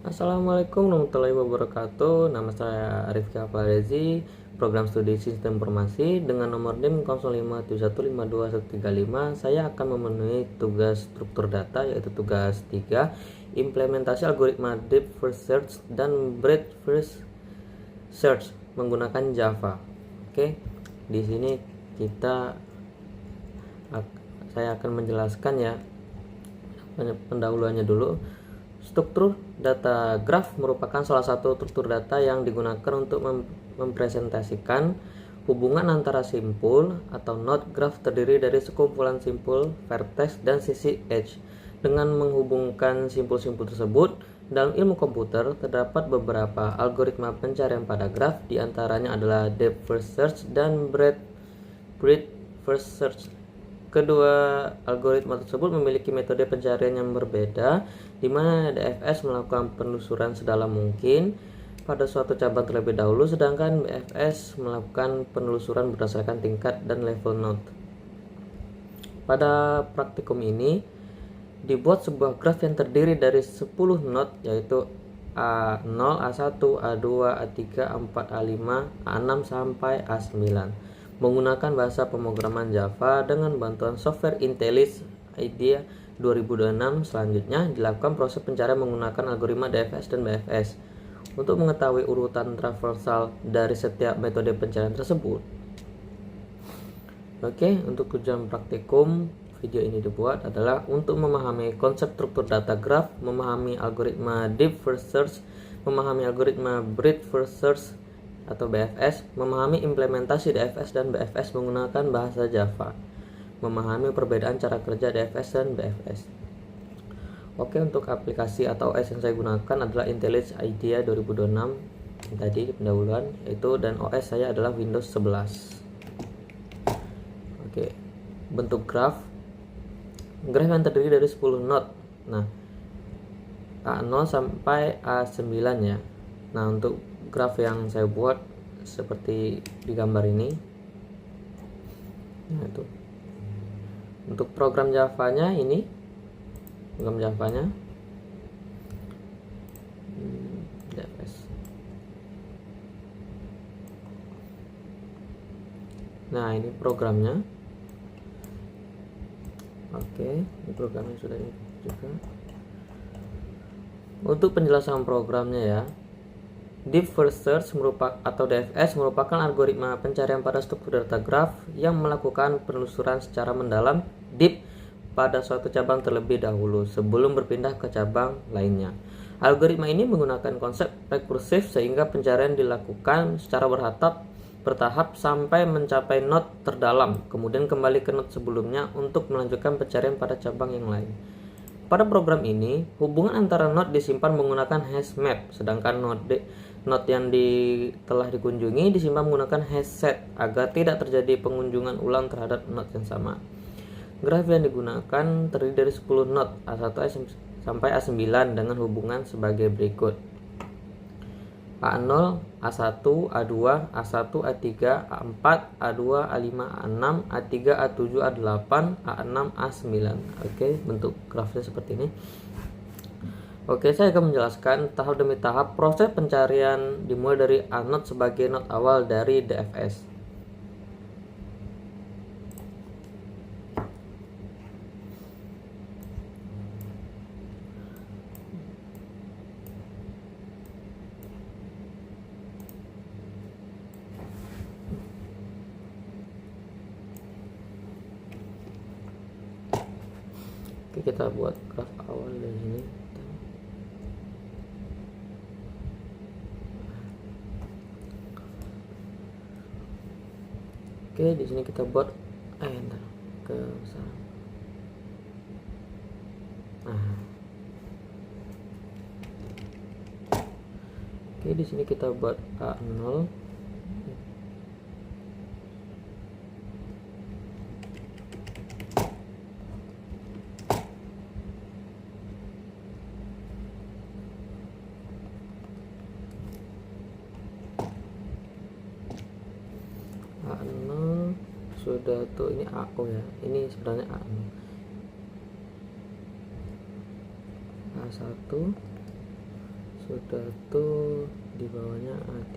Assalamualaikum warahmatullahi wabarakatuh. Nama saya Arifki Aflarezi, program studi Sistem Informasi dengan nomor NIM 0571521135. Saya akan memenuhi tugas struktur data, yaitu tugas 3, implementasi algoritma Deep First Search dan Breadth First Search menggunakan Java. Oke, di sini saya akan menjelaskan ya pendahuluannya dulu. Struktur data graf merupakan salah satu struktur data yang digunakan untuk mempresentasikan hubungan antara simpul atau node. Graf terdiri dari sekumpulan simpul, vertex, dan sisi edge. Dengan menghubungkan simpul-simpul tersebut, dalam ilmu komputer terdapat beberapa algoritma pencarian pada graf, diantaranya adalah depth first search dan breadth first search. Kedua algoritma tersebut memiliki metode pencarian yang berbeda, di mana DFS melakukan penelusuran sedalam mungkin pada suatu cabang terlebih dahulu, sedangkan BFS melakukan penelusuran berdasarkan tingkat dan level node. Pada praktikum ini dibuat sebuah graf yang terdiri dari 10 node, yaitu A0, A1, A2, A3, A4, A5, A6 sampai A9 menggunakan bahasa pemrograman Java dengan bantuan software IntelliJ IDEA 2026. Selanjutnya dilakukan proses pencarian menggunakan algoritma DFS dan BFS. Untuk mengetahui urutan traversal dari setiap metode pencarian tersebut. Oke, untuk tujuan praktikum video ini dibuat adalah untuk memahami konsep struktur data graf, memahami algoritma Deep First Search, memahami algoritma Breadth First Search atau BFS, memahami implementasi DFS dan BFS menggunakan bahasa Java, memahami perbedaan cara kerja DFS dan BFS. Oke, untuk aplikasi atau OS yang saya gunakan adalah IntelliJ IDEA 2026 yang tadi pendahuluan, yaitu, dan OS saya adalah Windows 11. Oke, bentuk graf yang terdiri dari 10 node. Nah, A0 sampai A9 ya. Nah, untuk graf yang saya buat seperti di gambar ini. Nah, itu. Untuk program Java-nya ini, program Java-nya DFS. Nah, ini programnya. Oke, ini programnya sudah ini juga. Untuk penjelasan programnya ya. Deep First Search atau DFS merupakan algoritma pencarian pada struktur data graf yang melakukan penelusuran secara mendalam deep pada suatu cabang terlebih dahulu sebelum berpindah ke cabang lainnya. Algoritma ini menggunakan konsep rekursif sehingga pencarian dilakukan secara bertahap sampai mencapai node terdalam, kemudian kembali ke node sebelumnya untuk melanjutkan pencarian pada cabang yang lain. Pada program ini, hubungan antara node disimpan menggunakan hash map, sedangkan node yang telah dikunjungi disimpan menggunakan hash set agar tidak terjadi pengunjungan ulang terhadap node yang sama. Graf yang digunakan terdiri dari 10 node A1 sampai A9 dengan hubungan sebagai berikut: A0, A1, A2, A1, A3, A4, A2, A5, A6, A3, A7, A8, A6, A9. Oke, bentuk grafnya seperti ini. Oke, saya akan menjelaskan tahap demi tahap proses pencarian dimulai dari A node sebagai node awal dari DFS. Oke, kita buat graf awal dari sini. Oke, di sini kita buat enter ke sana. Nah. Oke, di sini kita buat A0. A0 sudah tuh, ini AO ya, ini sebenarnya A0. A1 sudah tuh di bawahnya A3,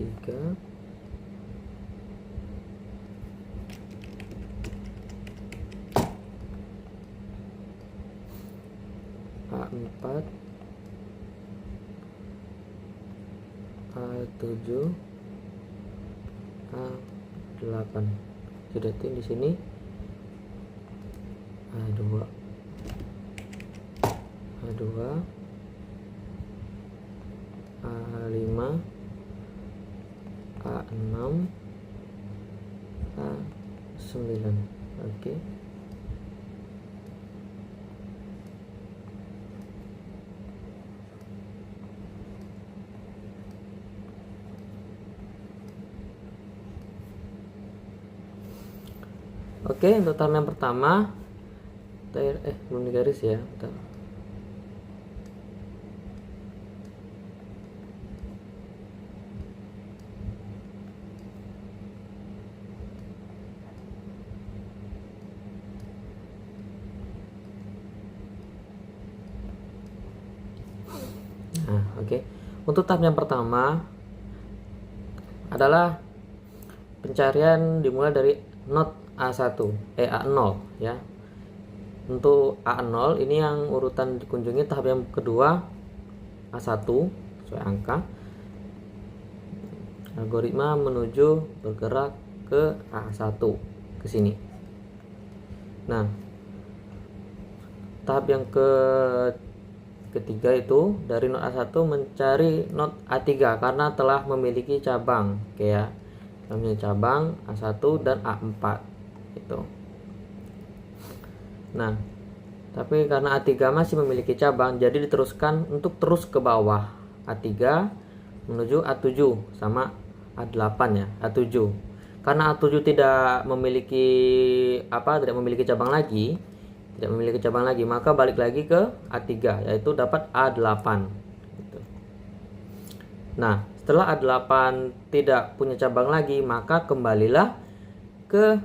A4, A7, A8. Sudah tuh di sini A2, A2, A5, A6, A9. Oke. Oke, untuk tahap yang pertama belum digaris ya. Bentar. Nah, oke. Untuk tahap yang pertama adalah pencarian dimulai dari not A1, A0 ya. Untuk A0 ini yang urutan dikunjungi. Tahap yang kedua A1 sesuai angka. Algoritma menuju bergerak ke A1 ke sini. Nah, tahap yang ketiga itu dari not A1 mencari not A3 karena telah memiliki cabang, kayak namanya cabang A1 dan A4 gitu. Nah, tapi karena A3 masih memiliki cabang, jadi diteruskan untuk terus ke bawah A3 menuju A7 sama A8 ya, A7. Karena A7 tidak memiliki cabang lagi, maka balik lagi ke A3, yaitu dapat A8 gitu. Nah, setelah A8 tidak punya cabang lagi, maka kembalilah ke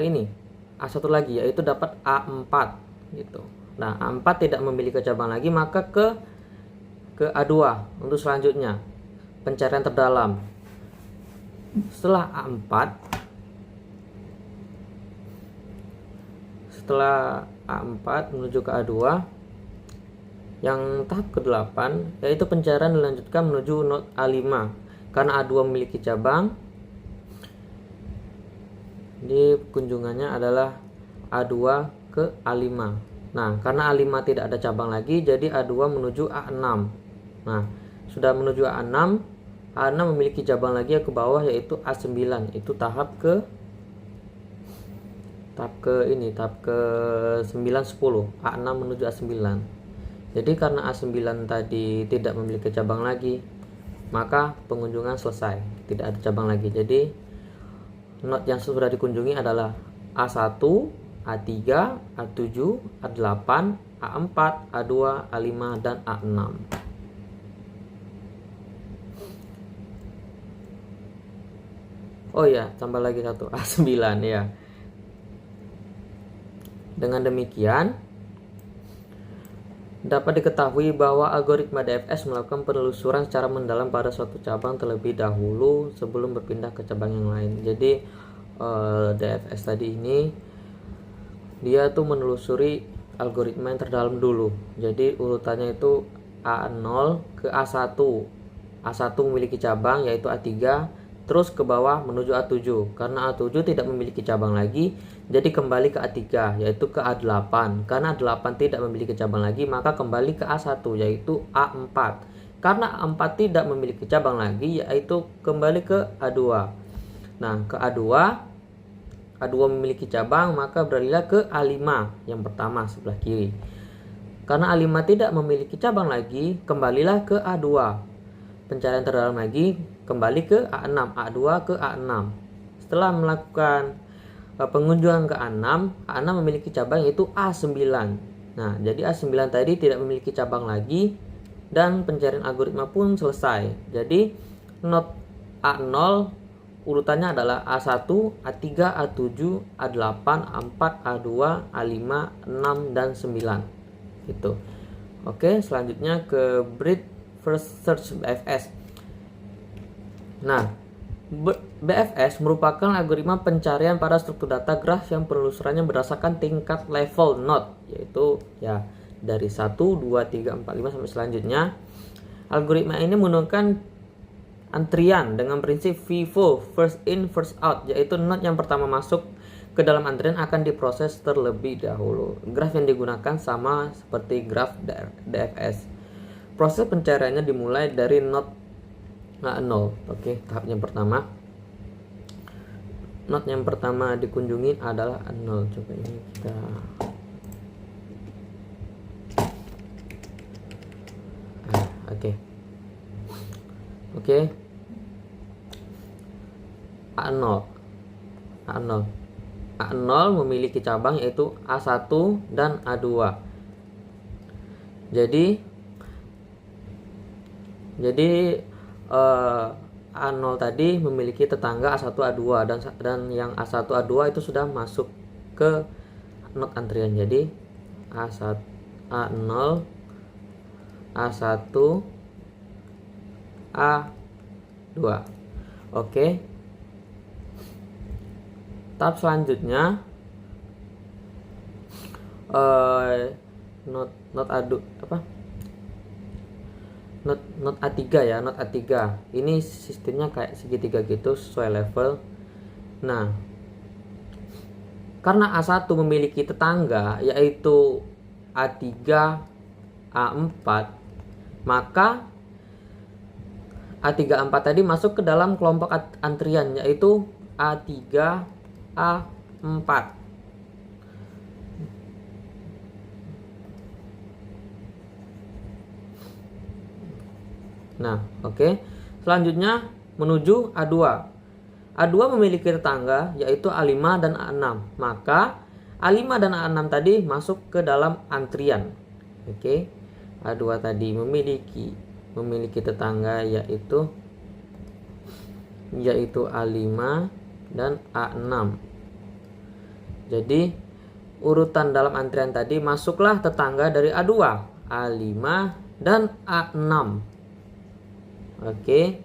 ini A1 lagi, yaitu dapat A4 gitu. Nah, A4 tidak memiliki cabang lagi, maka ke A2 untuk selanjutnya pencarian terdalam. Setelah A4 menuju ke A2, yang tahap ke-8 yaitu pencarian dilanjutkan menuju not A5 karena A2 memiliki cabang. Di kunjungannya adalah A2 ke A5. Nah, karena A5 tidak ada cabang lagi, jadi A2 menuju A6. Nah, sudah menuju A6, A6 memiliki cabang lagi ke bawah, yaitu A9. Itu tahap ke 9, 10. A6 menuju A9. Jadi karena A9 tadi tidak memiliki cabang lagi, maka pengunjungan selesai, tidak ada cabang lagi. Jadi not yang sudah dikunjungi adalah A1, A3, A7, A8, A4, A2, A5, dan A6. Oh ya, tambah lagi satu, A9 ya. Dengan demikian, dapat diketahui bahwa algoritma DFS melakukan penelusuran secara mendalam pada suatu cabang terlebih dahulu sebelum berpindah ke cabang yang lain. Jadi DFS tadi ini dia tuh menelusuri algoritma yang terdalam dulu. Jadi urutannya itu A0 ke A1. A1 memiliki cabang yaitu A3, terus ke bawah menuju A7. Karena A7 tidak memiliki cabang lagi, jadi kembali ke A3 yaitu ke A8. Karena A8 tidak memiliki cabang lagi, maka kembali ke A1 yaitu A4. Karena A4 tidak memiliki cabang lagi, yaitu kembali ke A2. Nah, ke A2 memiliki cabang, maka beralihlah ke A5 yang pertama sebelah kiri. Karena A5 tidak memiliki cabang lagi, kembalilah ke A2. Pencarian terdalam lagi, kembali ke A6, A2 ke A6. Setelah melakukan pengunjungan ke A6, A6 memiliki cabang yaitu A9. Nah, jadi A9 tadi tidak memiliki cabang lagi dan pencarian algoritma pun selesai. Jadi not A0 urutannya adalah A1, A3, A7, A8, A4, A2, A5, 6, dan 9 gitu. Oke, selanjutnya ke breadth first search BFS. Nah, BFS merupakan algoritma pencarian pada struktur data graf yang penelusurannya berdasarkan tingkat level node, yaitu ya dari 1, 2, 3, 4, 5 sampai selanjutnya. Algoritma ini menggunakan antrian dengan prinsip FIFO, first in first out, yaitu node yang pertama masuk ke dalam antrian akan diproses terlebih dahulu. Graf yang digunakan sama seperti graf DFS. Proses pencariannya dimulai dari node 0. Oke, tahap yang pertama. Node yang pertama dikunjungi adalah 0. Coba ini kita Oke. A0 memiliki cabang yaitu A1 dan A2. Jadi A0 tadi memiliki tetangga A1 A2 dan yang A1 A2 itu sudah masuk ke node antrian. Jadi A1 A0 A1 A2. Oke. Tahap selanjutnya not A3 ya, not A3. Ini sistemnya kayak segitiga gitu sesuai level. Nah, karena A1 memiliki tetangga yaitu A3, A4, maka A3, A4 tadi masuk ke dalam kelompok antrian yaitu A3, A4. Nah, oke. Selanjutnya menuju A2. A2 memiliki tetangga yaitu A5 dan A6. Maka A5 dan A6 tadi masuk ke dalam antrian. Oke. A2 tadi memiliki tetangga yaitu A5 dan A6. Jadi urutan dalam antrian tadi masuklah tetangga dari A2, A5 dan A6. Oke.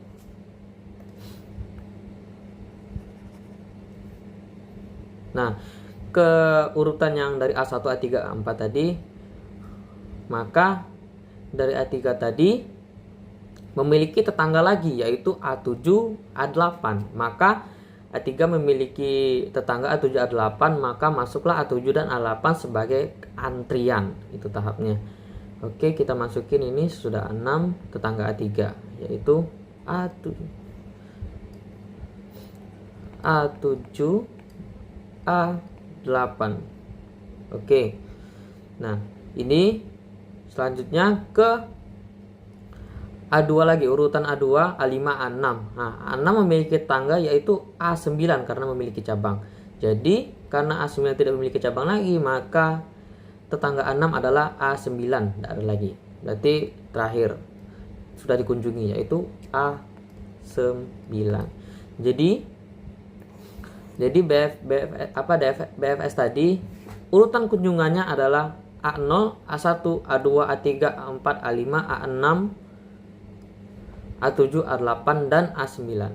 Nah, ke urutan yang dari A1, A3, A4 tadi, maka dari A3 tadi memiliki tetangga lagi yaitu A7, A8. Maka A3 memiliki tetangga A7, A8, maka masuklah A7 dan A8 sebagai antrian. Itu tahapnya. Oke, kita masukin ini sudah 6 tetangga A3 yaitu A7, A8. Oke. Nah, ini selanjutnya ke A2 lagi, urutan A2, A5, A6. Nah, A6 memiliki tetangga yaitu A9 karena memiliki cabang. Jadi, karena A9 tidak memiliki cabang lagi, maka tetangga A6 adalah A9, tidak ada lagi. Berarti terakhir sudah dikunjungi yaitu A9. Jadi BFS tadi urutan kunjungannya adalah A0, A1, A2, A3, A4, A5, A6, A7, A8 dan A9.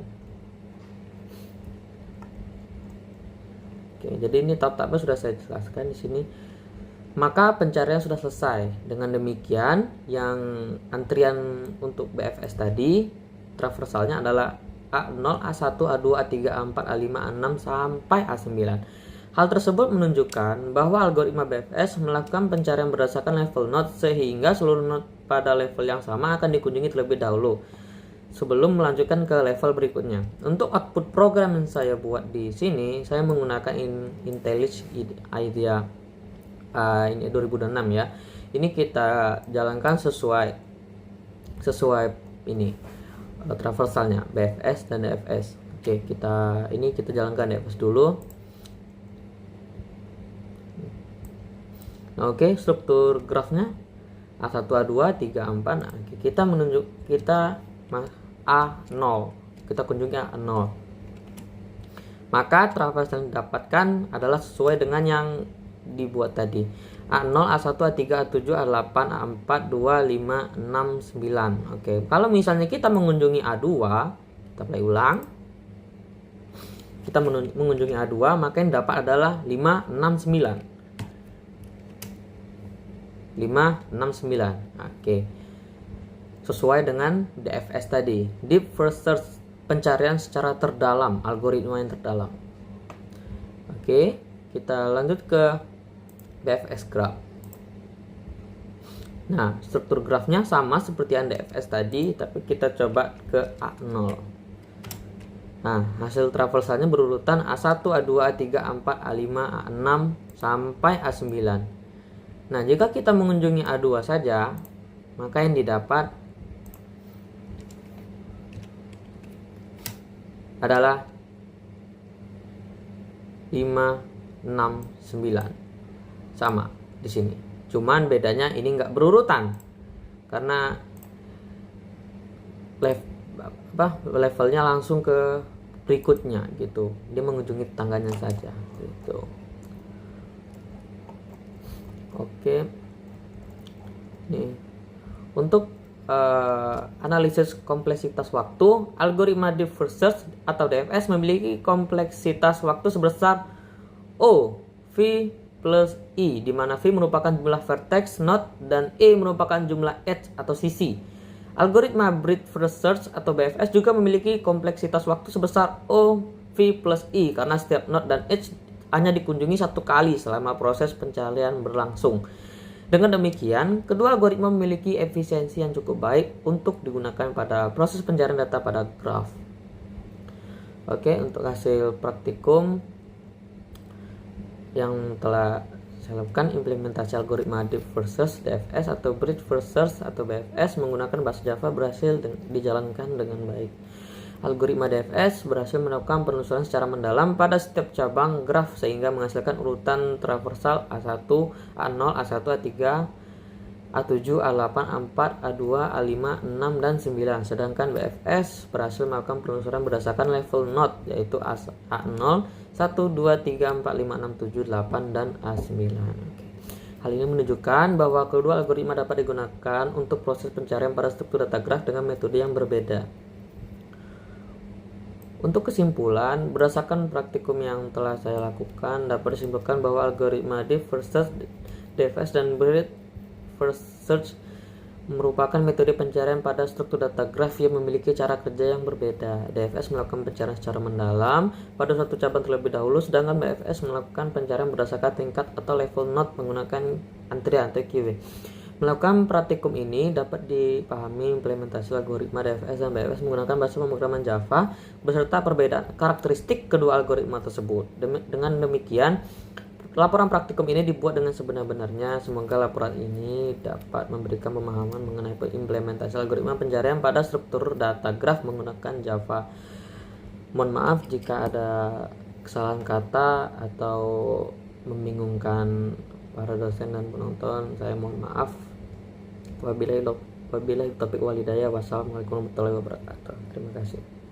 Oke, jadi ini tahap-tahapnya sudah saya jelaskan di sini. Maka pencarian sudah selesai. Dengan demikian, yang antrian untuk BFS tadi traversalnya adalah A0, A1, A2, A3, A4, A5, A6 sampai A9. Hal tersebut menunjukkan bahwa algoritma BFS melakukan pencarian berdasarkan level node sehingga seluruh node pada level yang sama akan dikunjungi terlebih dahulu sebelum melanjutkan ke level berikutnya. Untuk output program yang saya buat di sini, saya menggunakan IntelliJ IDEA ini 2006 ya. Ini kita jalankan sesuai ini traversalnya BFS dan DFS. Oke, kita jalankan DFS dulu. Nah, oke, struktur grafnya A1, A2, 3, A4. Nah, kita A0. Kita kunjungi A0. Maka traversal yang didapatkan adalah sesuai dengan yang dibuat tadi. A0, A1, A3, A7, A8, A4, 2, 5, 6, 9. Oke, kalau misalnya kita mengunjungi A2, kita play ulang. Kita mengunjungi A2, maka yang dapat adalah 5, 6, 9. 5, 6, 9. Oke. Sesuai dengan DFS tadi. Deep First Search, pencarian secara terdalam, algoritma yang terdalam. Oke, kita lanjut ke DFS graph. Nah, struktur grafnya sama seperti yang DFS tadi, tapi kita coba ke A0. Nah, hasil traversalnya berurutan A1, A2, A3, A4, A5, A6 sampai A9. Nah, jika kita mengunjungi A2 saja, maka yang didapat adalah 5, 6, 9. Sama di sini. Cuman bedanya ini nggak berurutan karena levelnya langsung ke berikutnya gitu. Dia mengunjungi tetangganya saja gitu. Oke. Nih. Untuk analisis kompleksitas waktu, algoritma Deep First Search atau DFS memiliki kompleksitas waktu sebesar O, V plus I, di mana V merupakan jumlah vertex, node, dan E merupakan jumlah edge atau sisi. Algoritma Breadth First Search atau BFS juga memiliki kompleksitas waktu sebesar O, V plus I karena setiap node dan edge hanya dikunjungi satu kali selama proses pencarian berlangsung. Dengan demikian, kedua algoritma memiliki efisiensi yang cukup baik untuk digunakan pada proses pencarian data pada graph. Oke, untuk hasil praktikum yang telah saya lakukan, implementasi algoritma Deep First Search DFS atau Breadth First Search atau BFS menggunakan bahasa Java berhasil dijalankan dengan baik. Algoritma DFS berhasil melakukan penelusuran secara mendalam pada setiap cabang graf sehingga menghasilkan urutan traversal A1, A0, A1, A3, A7, A8, A4, A2, A5, 6, dan 9. Sedangkan BFS berhasil melakukan penelusuran berdasarkan level node yaitu A0, 1, 2, 3, 4, 5, 6, 7, 8, dan A9. Hal ini menunjukkan bahwa kedua algoritma dapat digunakan untuk proses pencarian pada struktur data graf dengan metode yang berbeda. Untuk kesimpulan, berdasarkan praktikum yang telah saya lakukan, dapat disimpulkan bahwa algoritma Deep First Search, DFS, dan Breadth First Search merupakan metode pencarian pada struktur data graf yang memiliki cara kerja yang berbeda. DFS melakukan pencarian secara mendalam pada suatu cabang terlebih dahulu, sedangkan BFS melakukan pencarian berdasarkan tingkat atau level node menggunakan antrian atau queue. Melakukan praktikum ini dapat dipahami implementasi algoritma DFS dan BFS menggunakan bahasa pemrograman Java beserta perbedaan karakteristik kedua algoritma tersebut. Dengan demikian, laporan praktikum ini dibuat dengan sebenar-benarnya. Semoga laporan ini dapat memberikan pemahaman mengenai implementasi algoritma pencarian pada struktur data graf menggunakan Java. Mohon maaf jika ada kesalahan kata atau membingungkan para dosen dan penonton. Saya mohon maaf. Wabillahi taufiq wal hidayah. Wassalamualaikum warahmatullahi wabarakatuh. Terima kasih.